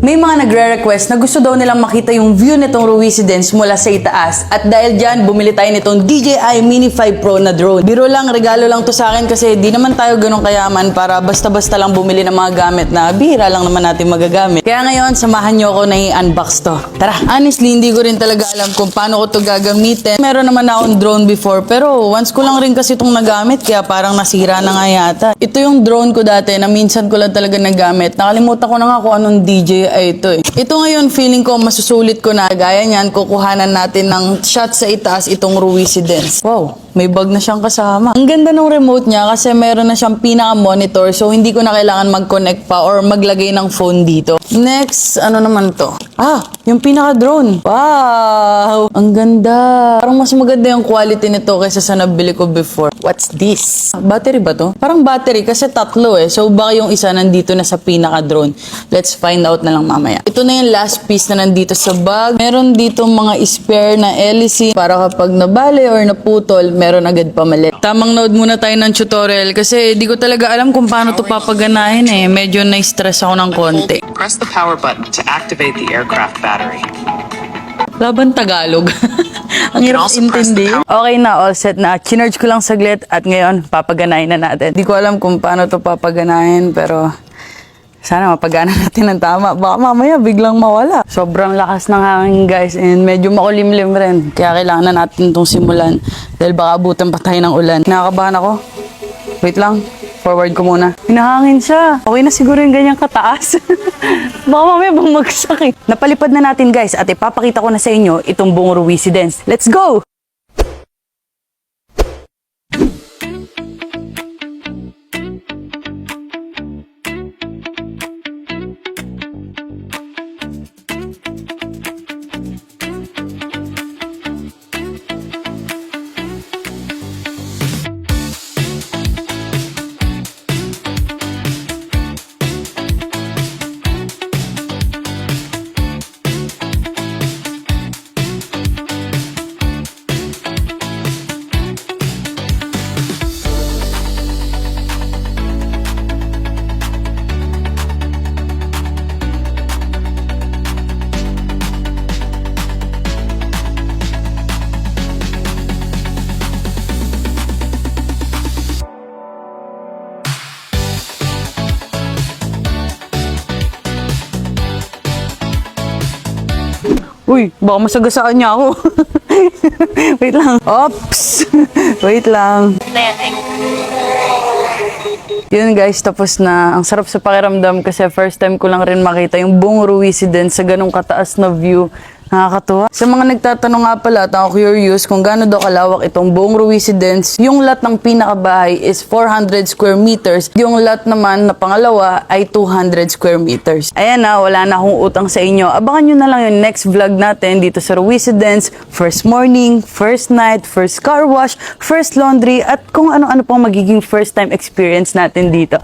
May mga nagre-request na gusto daw nilang makita yung view nitong Residence mula sa itaas. At dahil dyan, bumili tayo nitong DJI Mini 5 Pro na drone. Biro lang, regalo lang to sa akin kasi di naman tayo ganun kayaman para basta-basta lang bumili ng mga gamit na bihira lang naman natin magagamit. Kaya ngayon, samahan nyo ako na i-unbox to. Tara! Honestly, hindi ko rin talaga alam kung paano ko to gagamitin. Meron naman akong drone before, pero once ko lang rin kasi itong nagamit, kaya parang nasira na nga yata. Ito yung drone ko dati na minsan ko lang talaga nagamit. Nakalimutan ko na nga kung anong DJI ito eh. Ito ngayon, feeling ko masusulit ko na. Gaya niyan, kukuhanan natin ng shot sa itaas itong Residence. Wow, may bag na siyang kasama. Ang ganda ng remote niya kasi meron na siyang pinaka-monitor so hindi ko na kailangan mag-connect pa or maglagay ng phone dito. Next, ano naman to? Yung pinaka-drone. Wow! Ang ganda. Parang mas maganda yung quality nito kaysa sa nabili ko before. What's this? Battery ba to? Parang battery kasi tatlo eh. So baka yung isa nandito na sa pinaka-drone. Let's find out na lang mamaya. Ito na yung last piece na nandito sa bag. Meron dito mga spare na LC para kapag nabali or naputol, meron agad pamalit. Tamang nood muna tayo ng tutorial kasi di ko talaga alam kung paano to papaganahin eh. Medyo na-stress ako ng konti. Press the power button to activate the aircraft battery. Laban Tagalog. Ang hirap intindi. Okay na, all set na. Chinarge ko lang saglit at ngayon, papaganahin na natin. Di ko alam kung paano to papaganahin pero sana mapagana natin ng tama. Baka mamaya biglang mawala. Sobrang lakas ng hangin guys and medyo makulimlim rin. Kaya kailangan na natin itong simulan dahil baka abutan pa tayo ng ulan. Nakakabahan ako. Wait lang. Forward ko muna. Hinahangin siya. Okay na siguro yung ganyang kataas. Baka mamaya bumagsak eh. Napalipad na natin guys at ipapakita ko na sa inyo itong buong Residence. Let's go! Uy, baka masagasaan niya ako. Wait lang. Oops! Wait lang. Yun guys, tapos na. Ang sarap sa pakiramdam kasi first time ko lang rin makita yung buong Residence sa ganong kataas na view. Nakakatuwa. Sa mga nagtatanong nga pala at ako curious kung gaano daw kalawak itong buong Residence, yung lot ng pinakabahay is 400 square meters. Yung lot naman na pangalawa ay 200 square meters. Ayan na, wala na akong utang sa inyo. Abangan nyo na lang yung next vlog natin dito sa Residence. First morning, first night, first car wash, first laundry, at kung ano-ano pang magiging first time experience natin dito.